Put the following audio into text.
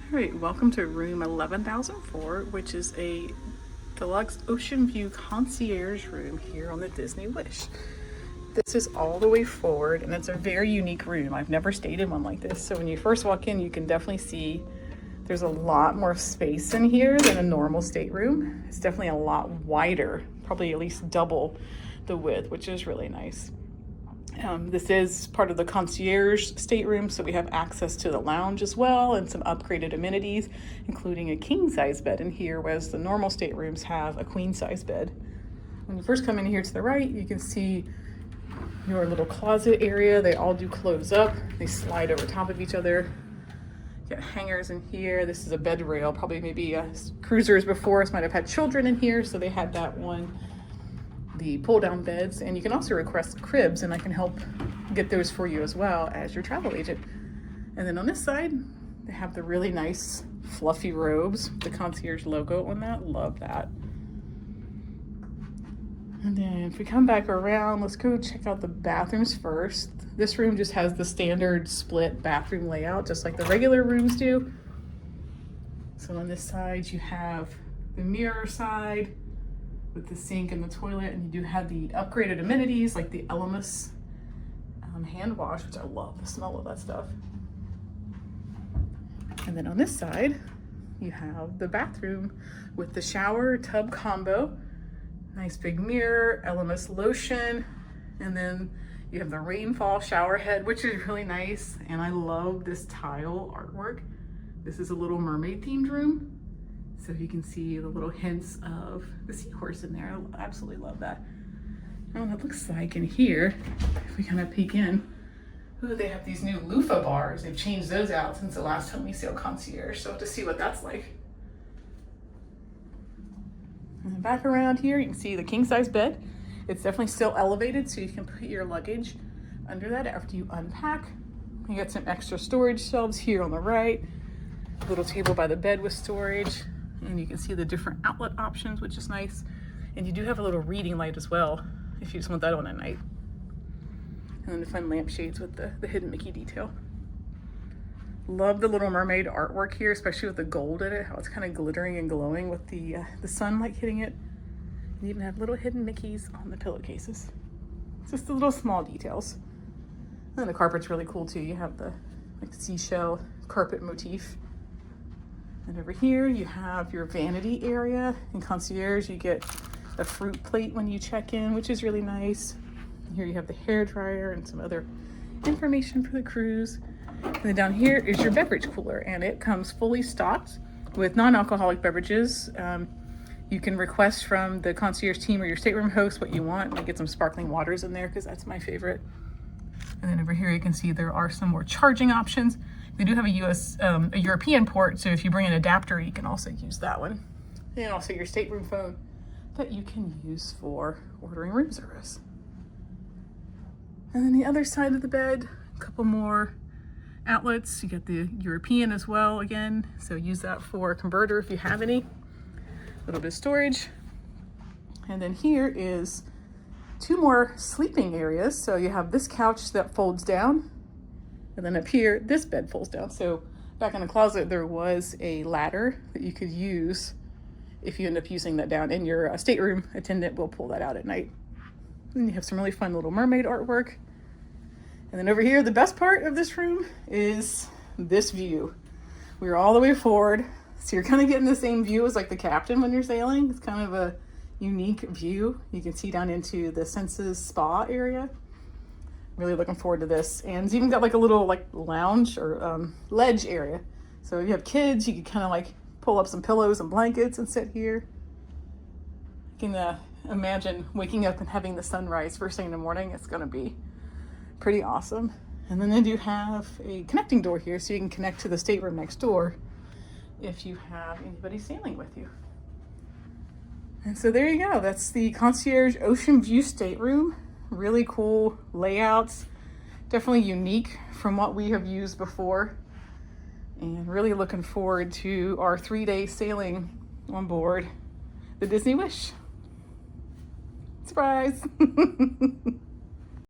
All right, welcome to room 11,004, which is a deluxe ocean view concierge room here on the Disney Wish. This is all the way forward, and it's a very unique room. I've never stayed in one like this. So when you first walk in, you can definitely see there's a lot more space in here than a normal stateroom. It's definitely a lot wider, probably at least double the width, which is really nice. This is part of the concierge stateroom, so we have access to the lounge as well and some upgraded amenities, including a king-size bed in here, whereas the normal staterooms have a queen-size bed. When you first come in here to the right, you can see your little closet area. They all do close up. They slide over top of each other. You got hangers in here. This is a bed rail. Probably maybe cruisers before us might have had children in here, so they had that one. The pull-down beds, and you can also request cribs, and I can help get those for you as well as your travel agent. And then on this side, they have the really nice fluffy robes, the concierge logo on that. Love that. And then if we come back around, let's go check out the bathrooms first. This room just has the standard split bathroom layout, just like the regular rooms do. So on this side, you have the mirror side with the sink and the toilet, and you do have the upgraded amenities like the Elemis hand wash, which I love the smell of that stuff. And then on this side, you have the bathroom with the shower tub combo, nice big mirror, Elemis lotion, and then you have the rainfall shower head, which is really nice. And I love this tile artwork. This is a Little Mermaid themed room. So you can see the little hints of the seahorse in there. I absolutely love that. And what it looks like in here, if we kind of peek in, ooh, they have these new loofah bars. They've changed those out since the last time we saw Concierge. So to see what that's like. And then back around here, you can see the king size bed. It's definitely still elevated, so you can put your luggage under that after you unpack. You got some extra storage shelves here on the right. A little table by the bed with storage. And you can see the different outlet options, which is nice. And you do have a little reading light as well, if you just want that on at night. And then the fun lampshades with the hidden Mickey detail. Love the Little Mermaid artwork here, especially with the gold in it, how it's kind of glittering and glowing with the sunlight hitting it. You even have little hidden Mickeys on the pillowcases. Just the little small details. And then the carpet's really cool too. You have the like seashell carpet motif. And over here you have your vanity area. In Concierge, you get a fruit plate when you check in, which is really nice. Here you have the hair dryer and some other information for the cruise. And then down here is your beverage cooler, and it comes fully stocked with non-alcoholic beverages. You can request from the concierge team or your stateroom host what you want. I get some sparkling waters in there because that's my favorite. And then over here you can see there are some more charging options. They do have a European port, so if you bring an adapter, you can also use that one. And also your stateroom phone that you can use for ordering room service. And then the other side of the bed, a couple more outlets. You get the European as well again, so use that for a converter if you have any. A little bit of storage. And then here is two more sleeping areas. So you have this couch that folds down. And then up here, this bed folds down. So back in the closet, there was a ladder that you could use if you end up using that down. And your stateroom attendant will pull that out at night. And you have some really fun Little Mermaid artwork. And then over here, the best part of this room is this view. We're all the way forward. So you're kind of getting the same view as like the captain when you're sailing. It's kind of a unique view. You can see down into the Senses Spa area. Really looking forward to this. And it's even got like a little like lounge or ledge area. So if you have kids, you can kind of like pull up some pillows and blankets and sit here. You can imagine waking up and having the sunrise first thing in the morning. It's going to be pretty awesome. And then they do have a connecting door here, so you can connect to the stateroom next door if you have anybody sailing with you. And so there you go. That's the Concierge Oceanview Stateroom. Really cool layouts, definitely unique from what we have used before, and really looking forward to our 3-day sailing on board the Disney Wish. Surprise!